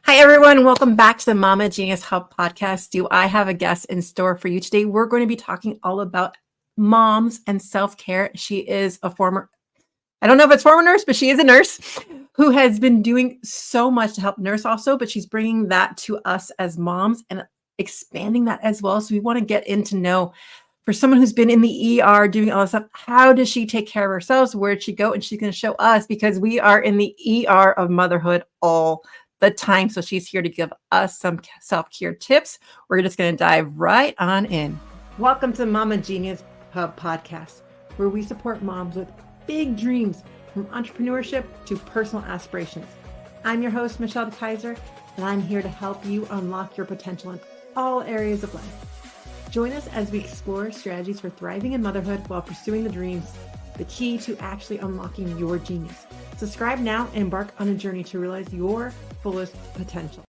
Hi, everyone. Welcome back to the Mama Genius Hub podcast. Do I have a guest in store for you today? We're going to be talking all about moms and self-care. She is a I don't know if it's former nurse, but she is a nurse who has been doing so much to help nurse also, but she's bringing that to us as moms and expanding that as well. So we want to get in to know for someone who's been in the ER doing all this stuff, how does she take care of herself? Where did she go? And she's going to show us because we are in the ER of motherhood all the time. So she's here to give us some self-care tips. We're just going to dive right on in. Welcome to Mama Genius Hub podcast, where we support moms with big dreams from entrepreneurship to personal aspirations. I'm your host, Michelle DeKaiser, and I'm here to help you unlock your potential in all areas of life. Join us as we explore strategies for thriving in motherhood while pursuing the dreams, the key to actually unlocking your genius. Subscribe now and embark on a journey to realize your fullest potential.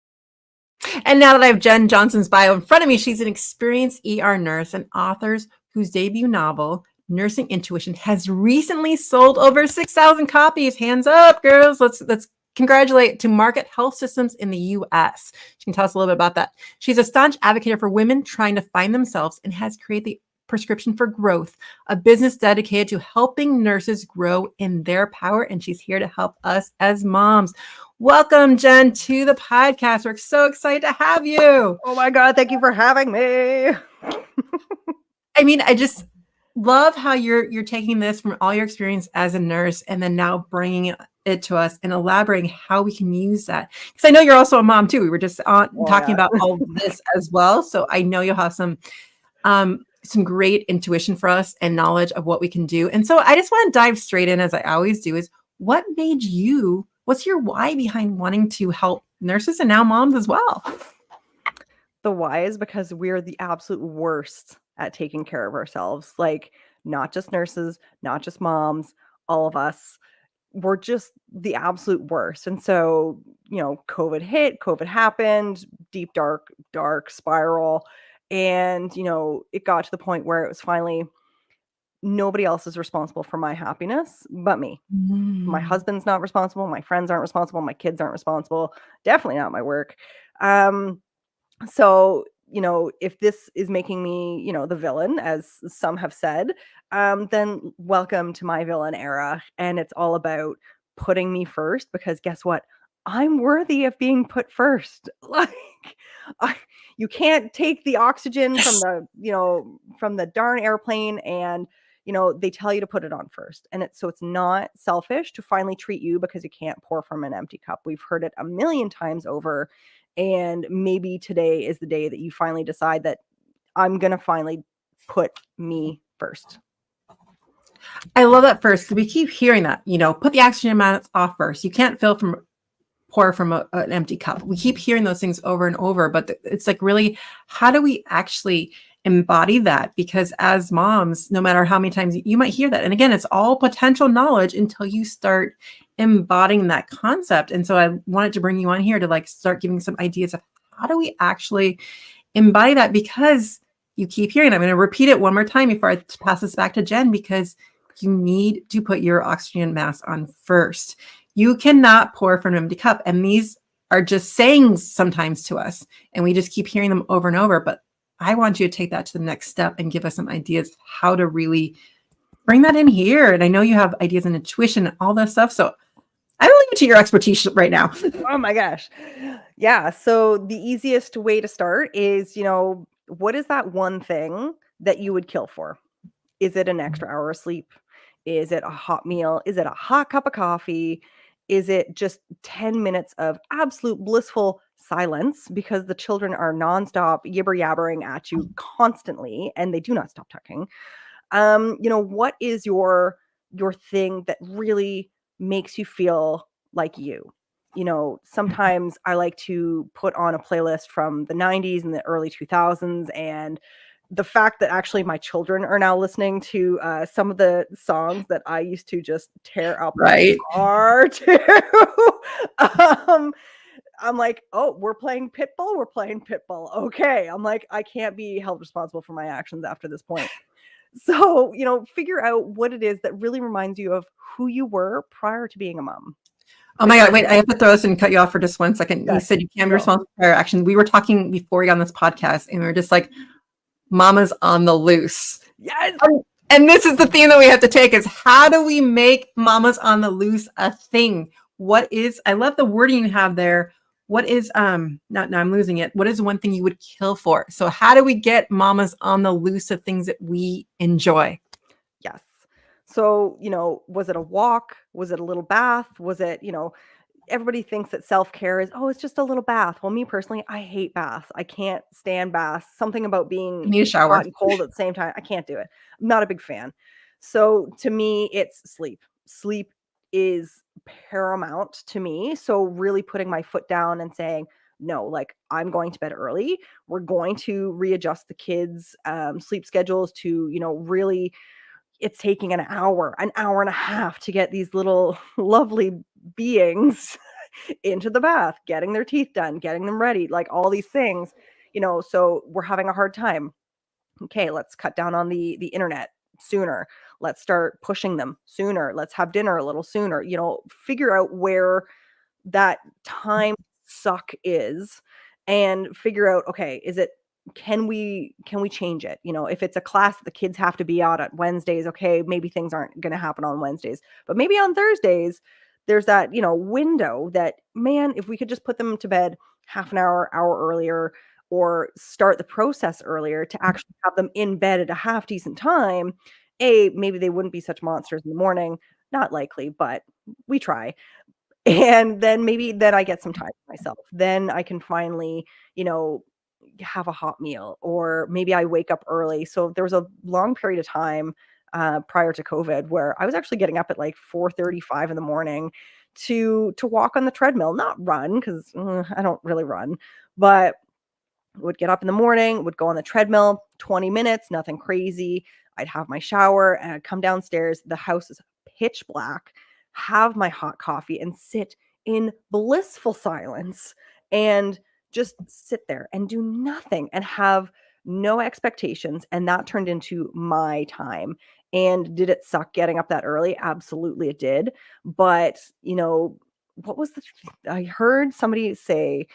And now that I have Jenn Johnson's bio in front of me, she's an experienced ER nurse and author whose debut novel, Nursing Intuition, has recently sold over 6,000 copies. Hands up, girls. Let's congratulate to Market Health Systems in the U.S. She can tell us a little bit about that. She's a staunch advocate for women trying to find themselves and has created the Prescription for Growth, a business dedicated to helping nurses grow in their power. And she's here to help us as moms. Welcome, Jenn, to the podcast. We're so excited to have you. Oh my God, thank you for having me. I mean, I just love how you're taking this from all your experience as a nurse and then now bringing it to us and elaborating how we can use that. Because I know you're also a mom too. We were just talking about all this as well. So I know you'll have some great intuition for us and knowledge of what we can do. And so I just want to dive straight in, as I always do, is what's your why behind wanting to help nurses and now moms as well? The why is because we're the absolute worst at taking care of ourselves. Like, not just nurses, not just moms, all of us. We're just the absolute worst. And so, COVID hit, COVID happened, deep, dark spiral. And, it got to the point where it was finally nobody else is responsible for my happiness but me. My husband's not responsible. My friends aren't responsible. My kids aren't responsible. Definitely not my work. So, if this is making me, the villain, as some have said, then welcome to my villain era. And it's all about putting me first, because guess what? I'm worthy of being put first. Like, you can't take the oxygen from the darn airplane, and they tell you to put it on first. And it's not selfish to finally treat you because you can't pour from an empty cup. We've heard it a million times over. And maybe today is the day that you finally decide that I'm going to finally put me first. I love that first. We keep hearing that, put the oxygen mask off first. You can't pour from an empty cup. We keep hearing those things over and over, but it's like, really, how do we actually embody that? Because as moms, no matter how many times you might hear that, and again, it's all potential knowledge until you start embodying that concept. And so I wanted to bring you on here to start giving some ideas of how do we actually embody that, because you keep hearing. I'm going to repeat it one more time before I pass this back to Jenn, because you need to put your oxygen mask on first. You cannot pour from an empty cup. And these are just sayings sometimes to us, and we just keep hearing them over and over. But I want you to take that to the next step and give us some ideas how to really bring that in here. And I know you have ideas in intuition and all that stuff. So I will leave it to your expertise right now. Oh my gosh. Yeah. So the easiest way to start is, what is that one thing that you would kill for? Is it an extra hour of sleep? Is it a hot meal? Is it a hot cup of coffee? Is it just 10 minutes of absolute blissful silence because the children are nonstop yabber-yabbering at you constantly and they do not stop talking? What is your thing that really makes you feel like you? Sometimes I like to put on a playlist from the 90s and the early 2000s, and the fact that actually my children are now listening to some of the songs that I used to just tear up Right. car to. I'm like, oh, we're playing Pitbull. We're playing Pitbull. Okay. I'm like, I can't be held responsible for my actions after this point. So, figure out what it is that really reminds you of who you were prior to being a mom. Oh my God, wait, I have to throw this and cut you off for just 1 second. You Yes, said you can't be go. responsible for your actions. We were talking before we got on this podcast, and we were just like, mama's on the loose. Yes. And this is the theme that we have to take is how do we make mamas on the loose a thing? I love the wording you have there. What is, now I'm losing it. What is one thing you would kill for? So how do we get mamas on the loose of things that we enjoy? Yes. So, was it a walk? Was it a little bath? Was it, everybody thinks that self-care is, oh, it's just a little bath. Well, me personally, I hate baths. I can't stand baths. Something about I being need a shower. hot and cold at the same time. I can't do it. I'm not a big fan. So to me, it's sleep. Sleep is paramount to me. So really putting my foot down and saying, no, like I'm going to bed early. We're going to readjust the kids' sleep schedules to, really it's taking an hour and a half to get these little lovely beings into the bath, getting their teeth done, getting them ready, like all these things, so we're having a hard time. Okay, let's cut down on the internet sooner. Let's start pushing them sooner. Let's have dinner a little sooner. Figure out where that time suck is and figure out, okay, can we change it? If it's a class that the kids have to be out at Wednesdays, okay, maybe things aren't going to happen on Wednesdays, but maybe on Thursdays there's that, window that, man, if we could just put them to bed half an hour earlier or start the process earlier to actually have them in bed at a half decent time, maybe they wouldn't be such monsters in the morning. Not likely, but we try. And then I get some time for myself. Then I can finally, have a hot meal, or maybe I wake up early. So there was a long period of time prior to COVID where I was actually getting up at like 4:35 in the morning to walk on the treadmill, not run because I don't really run, but would get up in the morning, would go on the treadmill, 20 minutes, nothing crazy. I'd have my shower and I'd come downstairs. The house is pitch black, have my hot coffee and sit in blissful silence and just sit there and do nothing and have no expectations. And that turned into my time. And did it suck getting up that early? Absolutely it did. But, what was I heard somebody say,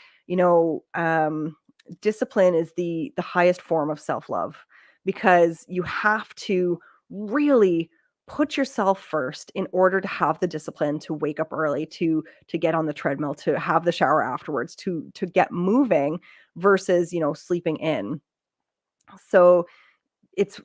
discipline is the highest form of self-love, because you have to really put yourself first in order to have the discipline to wake up early, to get on the treadmill, to have the shower afterwards, to get moving versus, sleeping in. So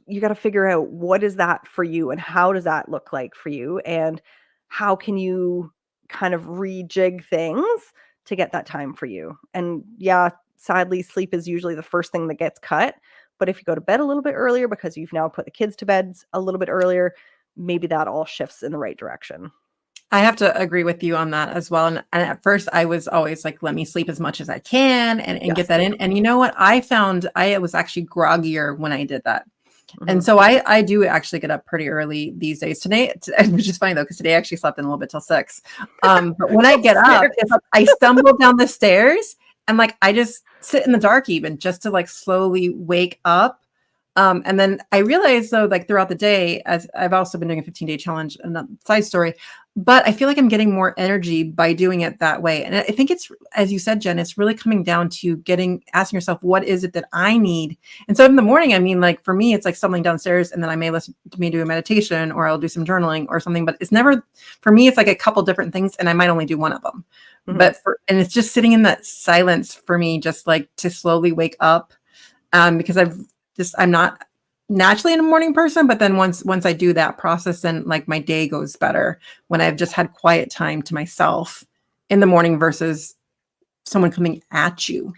you got to figure out what is that for you and how does that look like for you, and how can you kind of rejig things to get that time for you. And yeah, sadly, sleep is usually the first thing that gets cut. But if you go to bed a little bit earlier because you've now put the kids to bed a little bit earlier, maybe that all shifts in the right direction. I have to agree with you on that as well. And at first I was always like, let me sleep as much as I can and Yes. get that in. And you know what? I found I was actually groggier when I did that. Mhm. And so I do actually get up pretty early these days. Today, which is funny though, because today I actually slept in a little bit till 6. But when I get up, it's like I stumble down the stairs and like I just sit in the dark even just to like slowly wake up. And then I realized though, like throughout the day, as I've also been doing a 15-day challenge, another side story, but I feel like I'm getting more energy by doing it that way. And I think it's, as you said, Jen, it's really coming down to asking yourself, what is it that I need? And so in the morning, I mean, like for me, it's like stumbling downstairs and then I may listen to me do a meditation or I'll do some journaling or something, but it's never, for me, it's like a couple different things and I might only do one of them. Mhm. But and it's just sitting in that silence for me, just like to slowly wake up, because I'm not naturally a morning person, but then once I do that process, then like my day goes better when I've just had quiet time to myself in the morning versus someone coming at you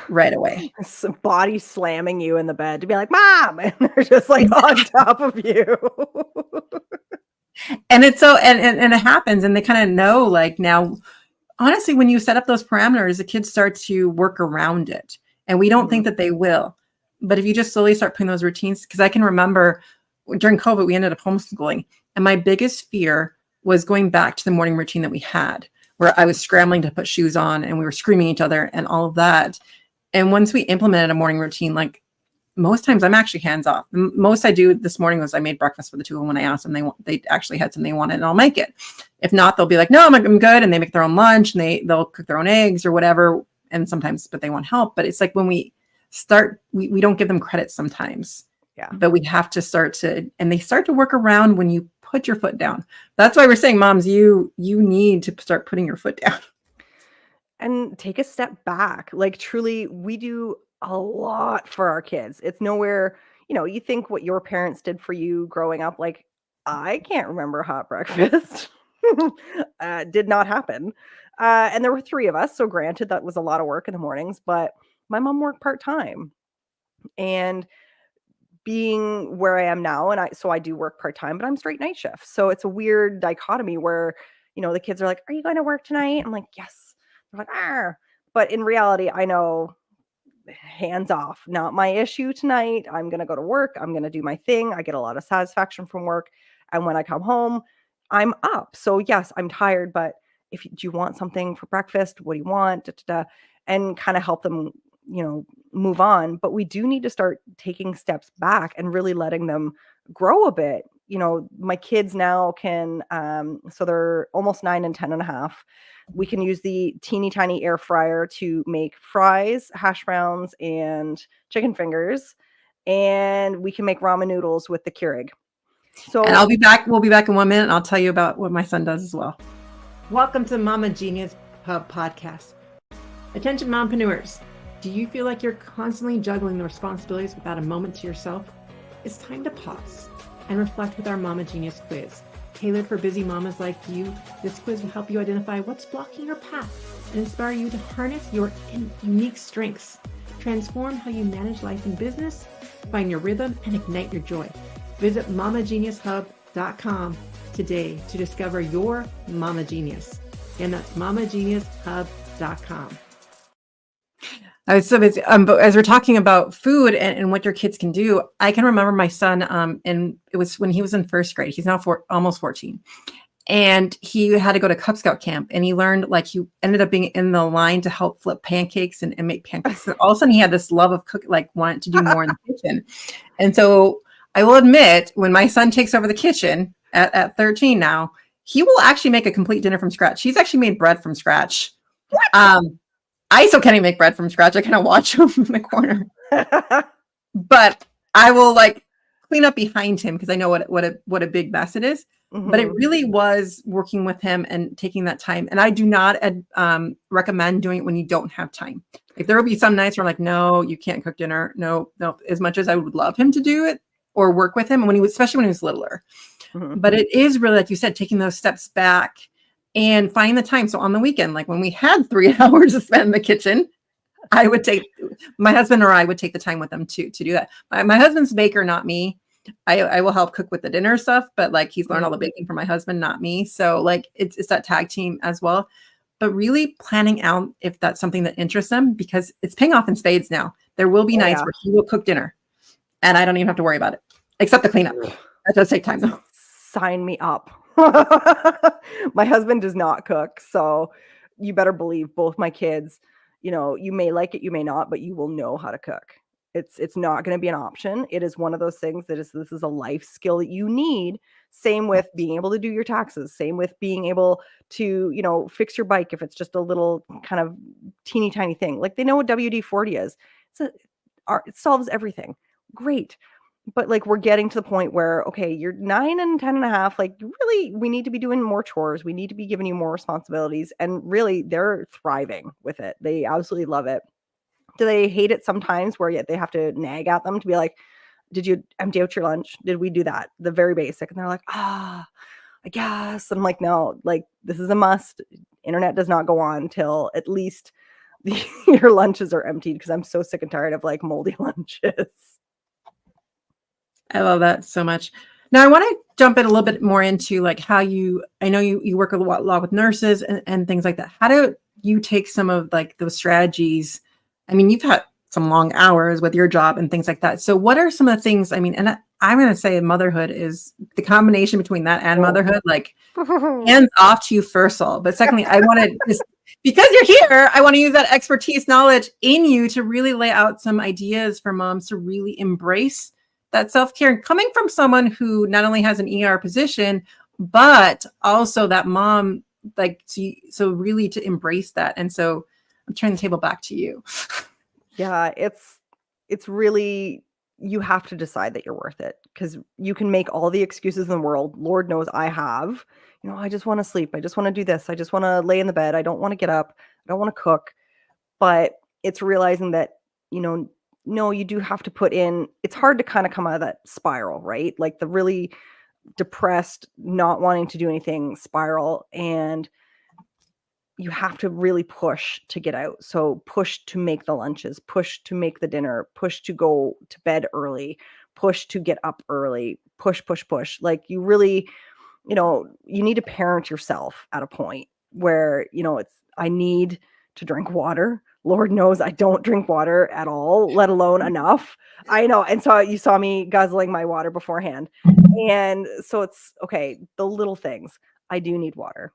right away. Some body slamming you in the bed to be like, Mom, and they're just like on top of you. And it's so, and it happens and they kind of know, like now, honestly, when you set up those parameters, the kids start to work around it and we don't think that they will. But if you just slowly start putting those routines, because I can remember during COVID, we ended up homeschooling. And my biggest fear was going back to the morning routine that we had, where I was scrambling to put shoes on and we were screaming at each other and all of that. And once we implemented a morning routine, like most times I'm actually hands off. Most I do this morning was I made breakfast for the two of them when I asked them they actually had something they wanted, and I'll make it. If not, they'll be like, no, I'm good. And they make their own lunch and they'll cook their own eggs or whatever. And sometimes, but they want help. But it's like when we start, we don't give them credit sometimes. Yeah. But we have to and they start to work around when you put your foot down. That's why we're saying, moms, you need to start putting your foot down. And take a step back. Like truly, we do a lot for our kids. It's nowhere, you think what your parents did for you growing up. Like, I can't remember hot breakfast. Did not happen. And there were 3 of us. So granted, that was a lot of work in the mornings, but my mom worked part-time. And being where I am now, and I do work part-time, but I'm straight night shift. So it's a weird dichotomy where, the kids are like, are you going to work tonight? I'm like, yes. They're like, ah. But in reality, I know, hands off, not my issue tonight. I'm going to go to work. I'm going to do my thing. I get a lot of satisfaction from work. And when I come home, I'm up. So yes, I'm tired, but do you want something for breakfast? What do you want? Da, da, da, and kind of help them, move on. But we do need to start taking steps back and really letting them grow a bit. My kids now can, so they're almost 9 and 10 and a half. We can use the teeny tiny air fryer to make fries, hash browns, and chicken fingers. And we can make ramen noodles with the Keurig. So, and I'll be back. We'll be back in 1 minute. And I'll tell you about what my son does as well. Welcome to Mama Genius Hub podcast. Attention mompreneurs. Do you feel like you're constantly juggling the responsibilities without a moment to yourself? It's time to pause and reflect with our Mama Genius quiz. Tailored for busy mamas like you, this quiz will help you identify what's blocking your path and inspire you to harness your unique strengths, transform how you manage life and business, find your rhythm, and ignite your joy. Visit mamageniushub.com today to discover your Mama Genius. And that's mamageniushub.com. I was so busy. But as we're talking about food and what your kids can do, I can remember my son, and it was when he was in first grade. He's now almost 14. And he had to go to Cub Scout camp, and he learned, like, he ended up being in the line to help flip pancakes and make pancakes. And all of a sudden he had this love of cooking, like wanted to do more in the kitchen. And so I will admit, when my son takes over the kitchen at 13 now, he will actually make a complete dinner from scratch. He's actually made bread from scratch. I still can't even make bread from scratch. I kind of watch him in the corner, but I will like clean up behind him because I know what a big mess it is. Mm-hmm. But it really was working with him and taking that time. And I do not recommend doing it when you don't have time. Like there will be some nights where I'm like, no, you can't cook dinner. No. As much as I would love him to do it or work with him, especially when he was littler. Mm-hmm. But it is really, like you said, taking those steps back and finding the time. So on the weekend, like when we had 3 hours to spend in the kitchen, I would take my husband or I would take the time with them to do that. My husband's a baker, not me. I will help cook with the dinner stuff, but like he's learned all the baking from my husband, not me. So like it's that tag team as well. But really planning out if that's something that interests them, because it's paying off in spades now. There will be nights where he will cook dinner and I don't even have to worry about it, except the cleanup. That does take time though. Sign me up. My husband does not cook, so you better believe both my kids, you may like it, you may not, but you will know how to cook. It's not going to be an option. It is one of those things this is a life skill that you need. Same with being able to do your taxes. Same with being able to, fix your bike if it's just a little kind of teeny tiny thing. Like they know what WD-40 is. It solves everything. Great. But like we're getting to the point where, okay, you're 9 and 10 and a half. Like really, we need to be doing more chores. We need to be giving you more responsibilities. And really, they're thriving with it. They absolutely love it. Do they hate it sometimes where yet they have to nag at them to be like, did you empty out your lunch? Did we do that? The very basic. And they're like, I guess. And I'm like, no, like this is a must. Internet does not go on till at least your lunches are emptied, because I'm so sick and tired of like moldy lunches. I love that so much. Now I want to jump in a little bit more into like how I know you work a lot with nurses and things like that. How do you take some of like those strategies? I mean, you've had some long hours with your job and things like that. So what are some of the things, and I'm going to say motherhood is the combination between that and motherhood, like hands off to you first of all. But secondly, I want to just because you're here, I want to use that expertise knowledge in you to really lay out some ideas for moms to really embrace that self-care. Coming from someone who not only has an ER position, but also that mom, like, so really to embrace that. And so I'm turning the table back to you. Yeah, it's really, you have to decide that you're worth it, because you can make all the excuses in the world. Lord knows I have. I just want to sleep. I just want to do this. I just want to lay in the bed. I don't want to get up. I don't want to cook. But it's realizing that, no, you do have to put in, it's hard to kind of come out of that spiral, right? Like the really depressed, not wanting to do anything spiral. And you have to really push to get out. So push to make the lunches, push to make the dinner, push to go to bed early, push to get up early, push, push, push. Like you really, you need to parent yourself at a point where, I need to drink water. Lord knows I don't drink water at all, let alone enough. I know. And so you saw me guzzling my water beforehand. And so it's okay. The little things. I do need water.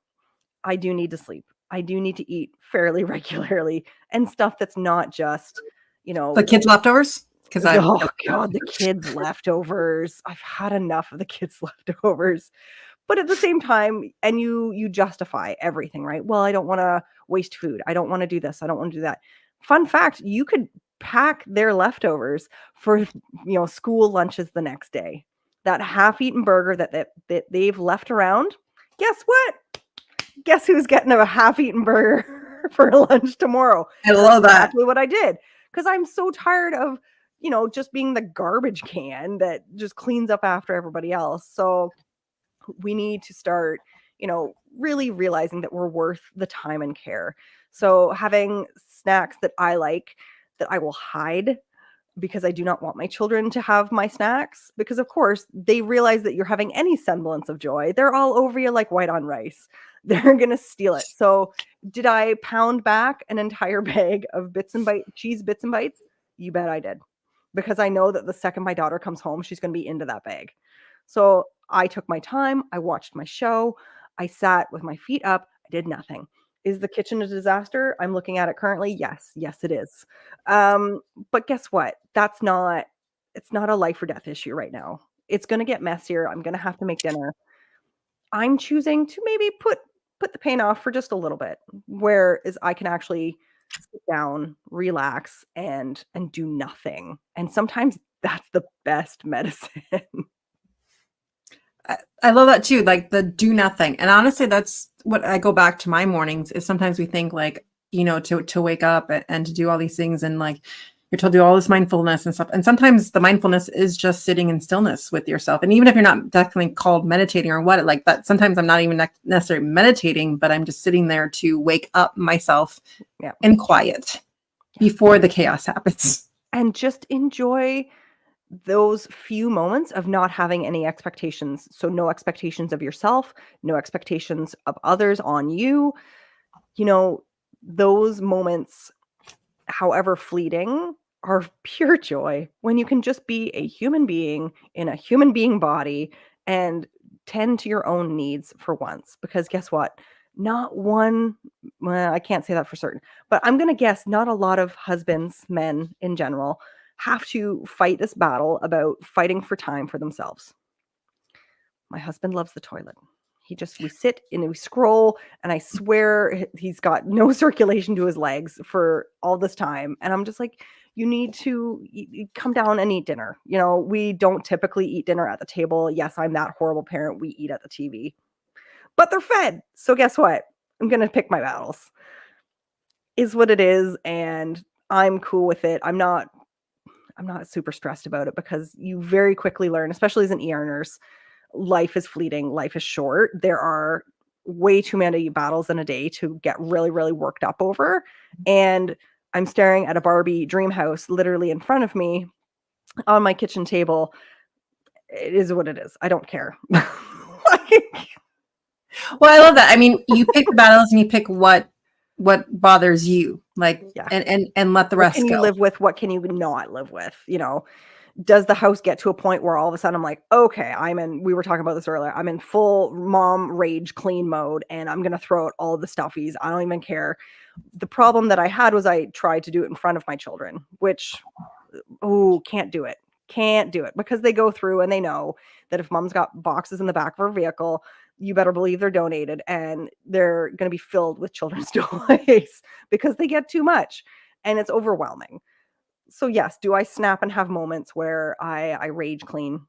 I do need to sleep. I do need to eat fairly regularly, and stuff that's not just, The kids' leftovers? Because oh God, the kids' leftovers. I've had enough of the kids' leftovers. But at the same time, and you justify everything, right? Well, I don't want to waste food. I don't want to do this. I don't want to do that. Fun fact, you could pack their leftovers for, school lunches the next day. That half-eaten burger that they've left around, guess what? Guess who's getting a half-eaten burger for lunch tomorrow? I love that. That's exactly what I did, because I'm so tired of, just being the garbage can that just cleans up after everybody else. So we need to start, really realizing that we're worth the time and care. So having snacks that I like, that I will hide, because I do not want my children to have my snacks, because of course they realize that you're having any semblance of joy. They're all over you like white on rice. They're going to steal it. So did I pound back an entire bag of cheese bits and bites? You bet I did. Because I know that the second my daughter comes home, she's going to be into that bag. So I took my time. I watched my show. I sat with my feet up. I did nothing. Is the kitchen a disaster? I'm looking at it currently. Yes, it is. But guess what? It's not a life or death issue right now. It's going to get messier. I'm going to have to make dinner. I'm choosing to maybe put the pain off for just a little bit, whereas I can actually sit down, relax, and do nothing. And sometimes that's the best medicine. I love that too, like the do nothing. And honestly, that's what I go back to my mornings is sometimes we think like, to wake up and to do all these things, and like you're told to do all this mindfulness and stuff. And sometimes the mindfulness is just sitting in stillness with yourself. And even if you're not definitely called meditating or what, like that, sometimes I'm not even necessarily meditating, but I'm just sitting there to wake up myself in quiet before the chaos happens. And just enjoy those few moments of not having any expectations. So no expectations of yourself, no expectations of others on you. Those moments, however fleeting, are pure joy when you can just be a human being in a human being body and tend to your own needs for once. Because guess what? Not one, well, I can't say that for certain, but I'm going to guess not a lot of husbands, men in general, have to fight this battle about fighting for time for themselves. My husband loves the toilet. We sit and we scroll, and I swear he's got no circulation to his legs for all this time. And I'm just like, you need to come down and eat dinner. We don't typically eat dinner at the table. Yes, I'm that horrible parent. We eat at the TV, but they're fed. So guess what? I'm going to pick my battles. Is what it is. And I'm cool with it. I'm not super stressed about it, because you very quickly learn, especially as an ER nurse, life is fleeting, life is short. There are way too many battles in a day to get really, really worked up over. And I'm staring at a Barbie dream house literally in front of me on my kitchen table. It is what it is. I don't care. Well, I love that. I mean, you pick the battles and you pick what bothers you, like, and let the rest go. What can go. you live with? What can you not live with? does the house get to a point where all of a sudden I'm like, okay, we were talking about this earlier, I'm in full mom rage clean mode and I'm going to throw out all the stuffies. I don't even care. The problem that I had was I tried to do it in front of my children, which, can't do it. Can't do it because they go through and they know that if mom's got boxes in the back of her vehicle, you better believe they're donated and they're going to be filled with children's toys because they get too much and it's overwhelming. So yes, do I snap and have moments where I rage clean?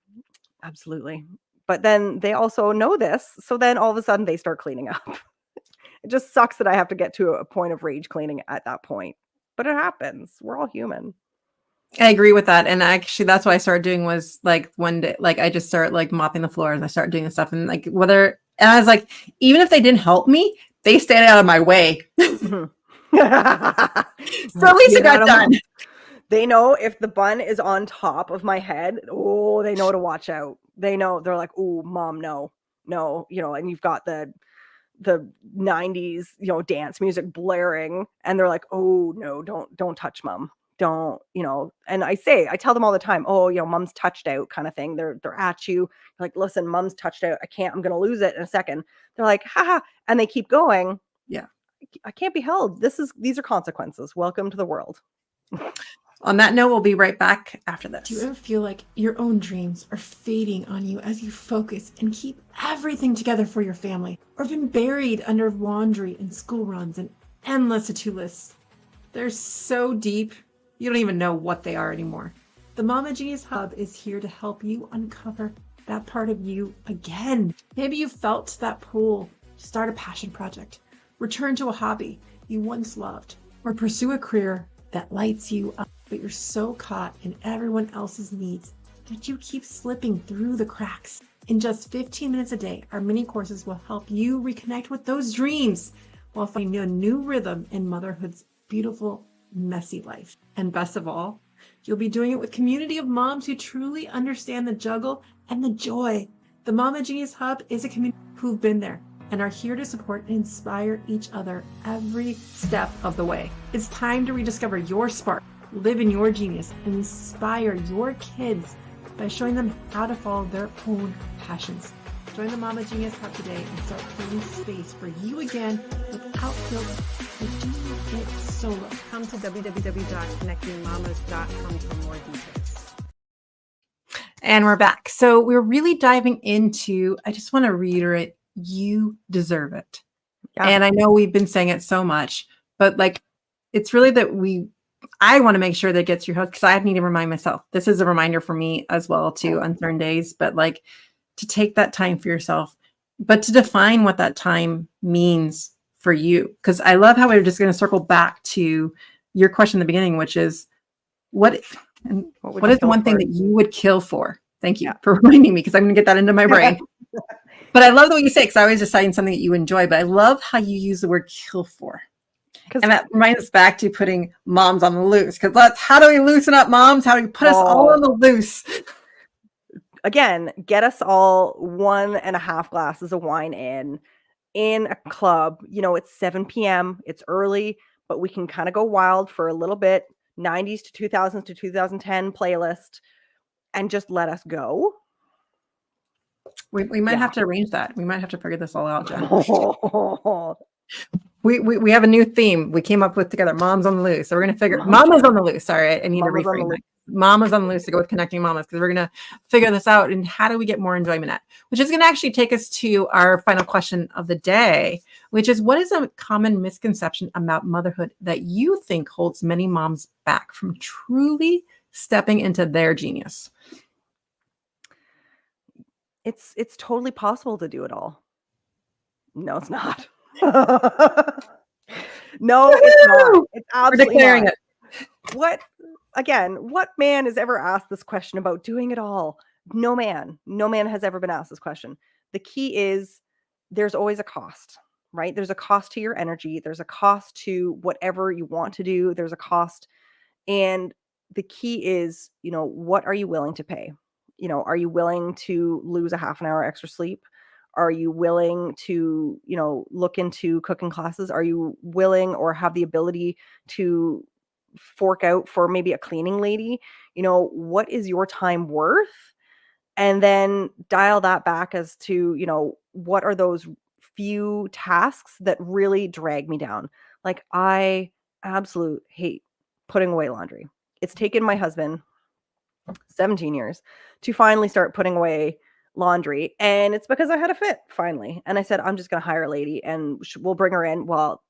Absolutely. But then they also know this. So then all of a sudden they start cleaning up. It just sucks that I have to get to a point of rage cleaning at that point. But it happens. We're all human. I agree with that. And actually that's what I started doing was like one day, like I just started like mopping the floors and I started doing this stuff and like and I was like, even if they didn't help me, they stayed out of my way. Mhm. So at least it got done. They know if the bun is on top of my head, they know to watch out. They know, they're like, oh, mom, no, and you've got the 90s, dance music blaring and they're like, oh no, don't touch mom. Don't, and I tell them all the time, mom's touched out kind of thing. They're at you like, listen, mom's touched out. I'm going to lose it in a second. They're like, haha. And they keep going. Yeah. I can't be held. These are consequences. Welcome to the world. On that note, we'll be right back after this. Do you ever feel like your own dreams are fading on you as you focus and keep everything together for your family? Or been buried under laundry and school runs and endless to-do lists? They're so deep, you don't even know what they are anymore. The Mama Genius Hub is here to help you uncover that part of you again. Maybe you felt that pull to start a passion project, return to a hobby you once loved, or pursue a career that lights you up, but you're so caught in everyone else's needs that you keep slipping through the cracks. In just 15 minutes a day, our mini courses will help you reconnect with those dreams while finding a new rhythm in motherhood's beautiful, messy life. And best of all, you'll be doing it with a community of moms who truly understand the juggle and the joy. The Mama Genius Hub is a community who've been there and are here to support and inspire each other every step of the way. It's time to rediscover your spark, live in your genius, and inspire your kids by showing them how to follow their own passions. Join the Mama Genius Hub today and start creating space for you again without guilt for doing it solo. Come to www.connectingmamas.com for more details. And we're back. So we're really diving into, I just want to reiterate, you deserve it. Yeah. And I know we've been saying it so much, but like, it's really that I want to make sure that it gets your house because I need to remind myself. This is a reminder for me as well too on certain days, but like to take that time for yourself, but to define what that time means for you. Because I love how we're just going to circle back to your question in the beginning, which is what is the one thing that you would kill for? Thank you for reminding me because I'm going to get that into my brain. But I love the way you say it because I always decide something that you enjoy, but I love how you use the word kill for. And that reminds us back to putting moms on the loose because how do we loosen up moms? How do we put us all on the loose? Again, get us all 1.5 glasses of wine in a club. It's 7 p.m. It's early, but we can kind of go wild for a little bit. 90s to 2000s to 2010 playlist and just let us go. We might have to arrange that. We might have to figure this all out, Jen. We have a new theme we came up with together. Moms on the loose. So we're going to figure Mamas on the loose. Sorry, I need to reframe that. Mamas on the loose to go with connecting mamas because we're going to figure this out and how do we get more enjoyment at, which is going to actually take us to our final question of the day, which is what is a common misconception about motherhood that you think holds many moms back from truly stepping into their genius? It's totally possible to do it all. No, it's not. No, it's not. It's absolutely not. It. What man has ever asked this question about doing it all? No man has ever been asked this question. The key is there's always a cost, right? There's a cost to your energy. There's a cost to whatever you want to do. There's a cost. And the key is, what are you willing to pay? Are you willing to lose a half an hour extra sleep? Are you willing to, look into cooking classes? Are you willing or have the ability to fork out for maybe a cleaning lady, what is your time worth? And then dial that back as to, what are those few tasks that really drag me down? Like, I absolute hate putting away laundry. It's taken my husband 17 years to finally start putting away laundry. And it's because I had a fit finally. And I said, I'm just going to hire a lady and we'll bring her in. Well,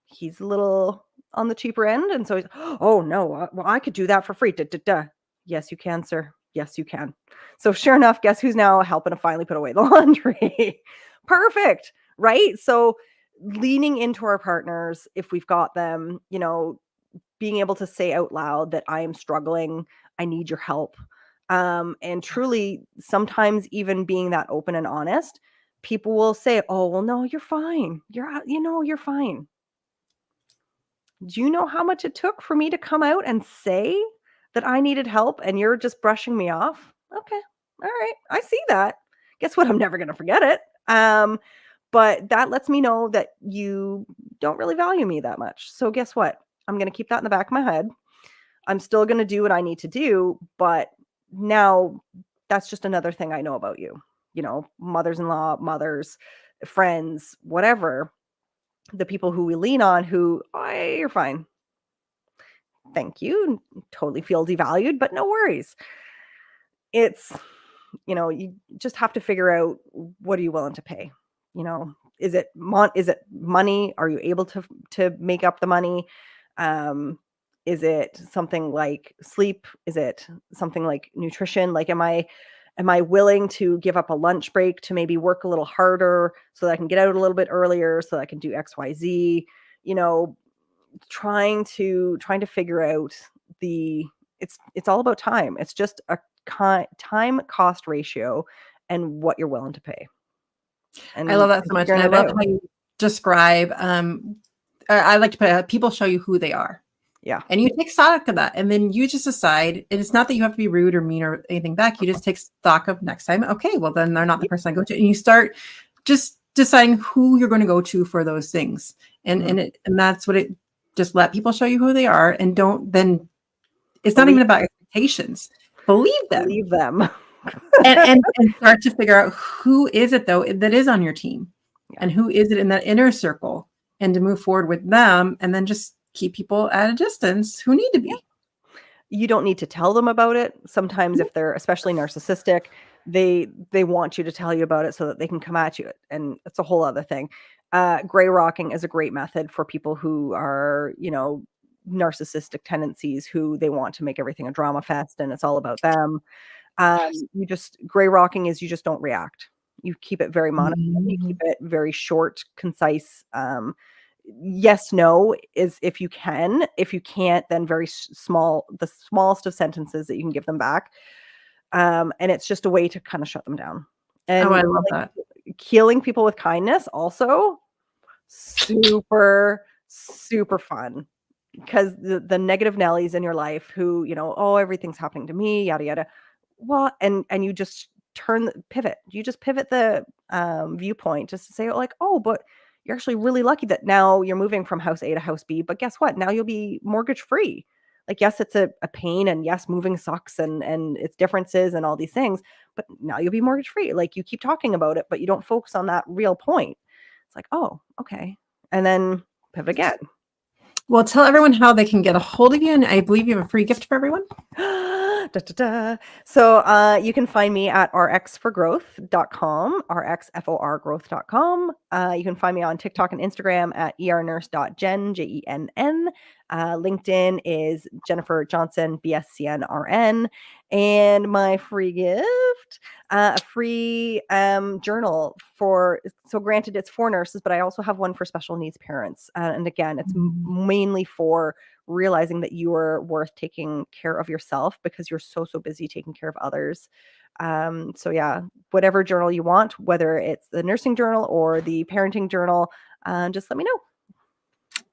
he's a little on the cheaper end. And so he's, oh no, well, I could do that for free. Duh, duh, duh. Yes, you can, sir. Yes, you can. So sure enough, guess who's now helping to finally put away the laundry? Perfect. Right. So leaning into our partners, if we've got them, being able to say out loud that I am struggling, I need your help. And truly, sometimes even being that open and honest, people will say, oh, well, no, you're fine. You're fine. Do you know how much it took for me to come out and say that I needed help and you're just brushing me off? Okay. All right. I see that. Guess what? I'm never going to forget it. But that lets me know that you don't really value me that much. So guess what? I'm going to keep that in the back of my head. I'm still going to do what I need to do. But now that's just another thing I know about you. Mothers-in-law, mothers, friends, whatever. The people who we lean on who, oh, you're fine. Thank you. Totally feel devalued, but no worries. It's, you just have to figure out, what are you willing to pay? Is it money? Are you able to make up the money? Is it something like sleep? Is it something like nutrition? Like, am I willing to give up a lunch break to maybe work a little harder so that I can get out a little bit earlier so that I can do XYZ? Trying to figure out it's all about time. It's just a time cost ratio and what you're willing to pay. And I love that so much. And I love how you describe, I like to put people show you who they are. Yeah. And you take stock of that. And then you just decide, and it's not that you have to be rude or mean or anything back. You just take stock of next time. Okay, well, then they're not the person I go to. And you start just deciding who you're going to go to for those things. And that's what it, just let people show you who they are, and it's not even about expectations. Believe them. and start to figure out who is it though that is on your team, and who is it in that inner circle, and to move forward with them, and then just keep people at a distance who need to be. You don't need to tell them about it. Sometimes if they're especially narcissistic, they want you to tell you about it so that they can come at you. And it's a whole other thing. Gray rocking is a great method for people who are, narcissistic tendencies, who they want to make everything a drama fest and it's all about them. Gray rocking is you just don't react. You keep it very monotone. You keep it very short, concise. Yes, no is if you can. If you can't, then very small, the smallest of sentences that you can give them back. And it's just a way to kind of shut them down. And I love that. Healing people with kindness also super, super fun, because the negative Nellies in your life who, oh, everything's happening to me, yada, yada. Well, and you just pivot. You just pivot the viewpoint just to say like, oh, but you're actually really lucky that now you're moving from house A to house B. But guess what? Now you'll be mortgage free. Like, yes, it's a pain, and yes, moving sucks and it's differences and all these things, but now you'll be mortgage free. Like, you keep talking about it, but you don't focus on that real point. It's like, oh, okay. And then pivot again. Well, tell everyone how they can get a hold of you. And I believe you have a free gift for everyone. So you can find me at rxforgrowth.com, rxforgrowth.com. You can find me on TikTok and Instagram at ernurse.jenn, Jenn. LinkedIn is Jennifer Johnson, BSCNRN. And my free gift, a free journal so granted it's for nurses, but I also have one for special needs parents. And again, it's mainly for realizing that you are worth taking care of yourself, because you're so busy taking care of others. So yeah, whatever journal you want, whether it's the nursing journal or the parenting journal, just let me know.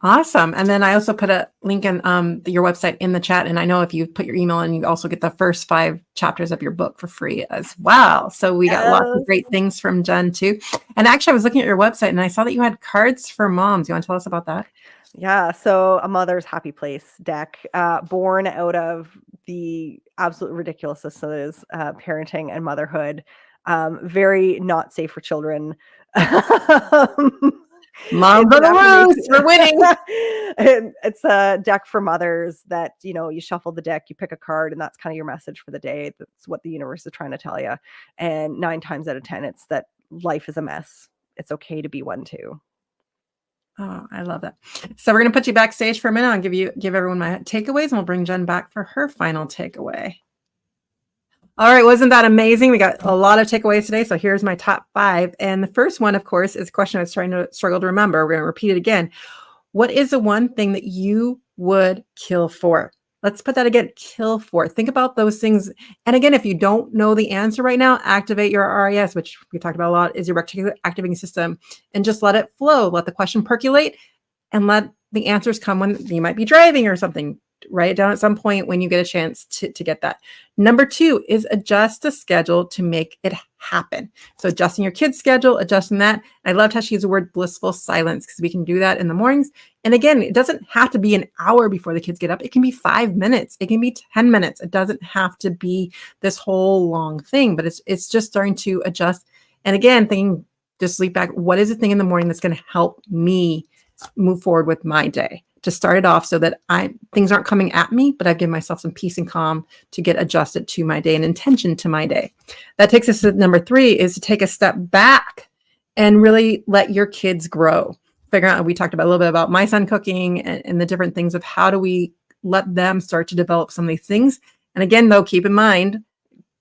Awesome. And then I also put a link in your website in the chat. And I know if you put your email in, you also get the first 5 chapters of your book for free as well. So we got lots of great things from Jenn too. And actually, I was looking at your website and I saw that you had cards for moms. You want to tell us about that? Yeah, so a mother's happy place deck, born out of the absolute ridiculousness that is parenting and motherhood. Very not safe for children. Moms It's on an the loose. affirmation. We're winning. And it's a deck for mothers that, you shuffle the deck, you pick a card, and that's kind of your message for the day. That's what the universe is trying to tell you. And 9 times out of 10, it's that life is a mess. It's okay to be one too. Oh, I love that. So we're going to put you backstage for a minute. I'll give everyone my takeaways, and we'll bring Jenn back for her final takeaway. All right, wasn't that amazing? We got a lot of takeaways today. So here's my top 5. And the first one, of course, is a question I was struggle to remember. We're going to repeat it again. What is the one thing that you would kill for? Let's put that again, kill for. Think about those things. And again, if you don't know the answer right now, activate your RAS, which we talked about a lot, is your reticular activating system, and just let it flow. Let the question percolate and let the answers come when you might be driving or something. Write it down at some point when you get a chance to get that. Number 2 is adjust the schedule to make it happen. So adjusting your kid's schedule, adjusting that. I loved how she used the word blissful silence, because we can do that in the mornings. And again, it doesn't have to be an hour before the kids get up. It can be 5 minutes. It can be 10 minutes. It doesn't have to be this whole long thing, but it's just starting to adjust. And again, thinking, just sleep back. What is the thing in the morning that's going to help me move forward with my day? To start it off so that things aren't coming at me, but I've given myself some peace and calm to get adjusted to my day and intention to my day. That takes us to number 3, is to take a step back and really let your kids grow. Figure out, we talked about a little bit about my son cooking and the different things of how do we let them start to develop some of these things. And again, though, keep in mind,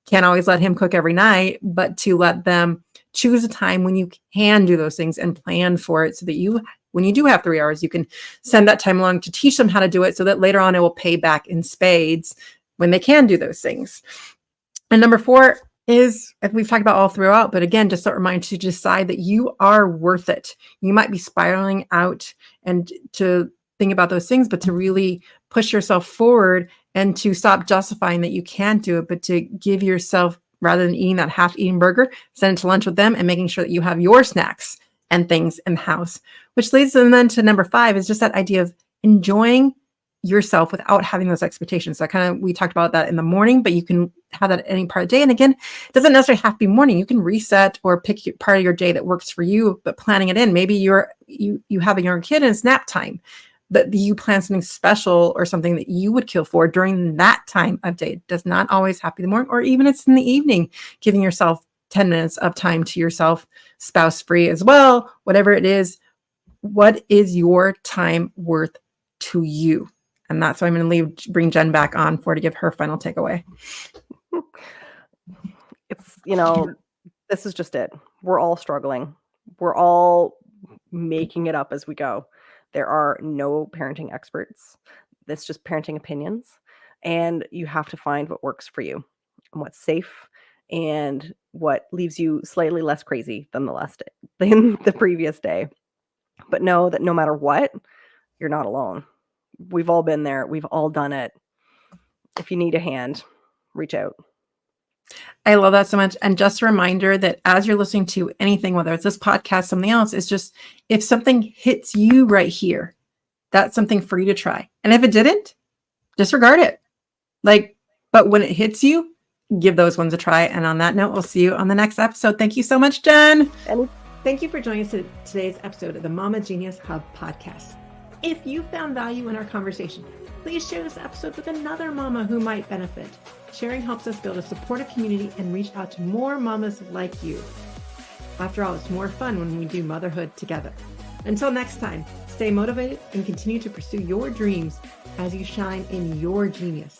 can't always let him cook every night, but to let them choose a time when you can do those things and plan for it so that when you do have 3 hours, you can send that time along to teach them how to do it so that later on it will pay back in spades when they can do those things. And number 4 is, if we've talked about all throughout, but again, just a reminder to decide that you are worth it. You might be spiraling out and to think about those things, but to really push yourself forward and to stop justifying that you can't do it, but to give yourself, rather than eating that half-eaten burger, send it to lunch with them and making sure that you have your snacks and things in the house, which leads them then to number 5 is just that idea of enjoying yourself without having those expectations. So we talked about that in the morning, but you can have that at any part of the day. And again, it doesn't necessarily have to be morning. You can reset or pick part of your day that works for you, but planning it in. Maybe you have a younger kid and it's nap time, but you plan something special or something that you would kill for during that time of day. It does not always have to be the morning, or even it's in the evening, giving yourself 10 minutes of time to yourself, spouse free as well, whatever it is. What is your time worth to you? And that's what I'm going to bring Jenn back on for to give her final takeaway. It's, this is just it. We're all struggling. We're all making it up as we go. There are no parenting experts. It's just parenting opinions. And you have to find what works for you and what's safe and what leaves you slightly less crazy than the previous day. But know that no matter what, you're not alone. We've all been there. We've all done it. If you need a hand, reach out. I love that so much. And just a reminder that as you're listening to anything, whether it's this podcast, something else, it's just, if something hits you right here, that's something for you to try. And if it didn't, disregard it. But when it hits you, give those ones a try. And on that note, we'll see you on the next episode. Thank you so much, Jenn. Thank you for joining us in today's episode of the Mama Genius Hub podcast. If you found value in our conversation, please share this episode with another mama who might benefit. Sharing helps us build a supportive community and reach out to more mamas like you. After all, it's more fun when we do motherhood together. Until next time, stay motivated and continue to pursue your dreams as you shine in your genius.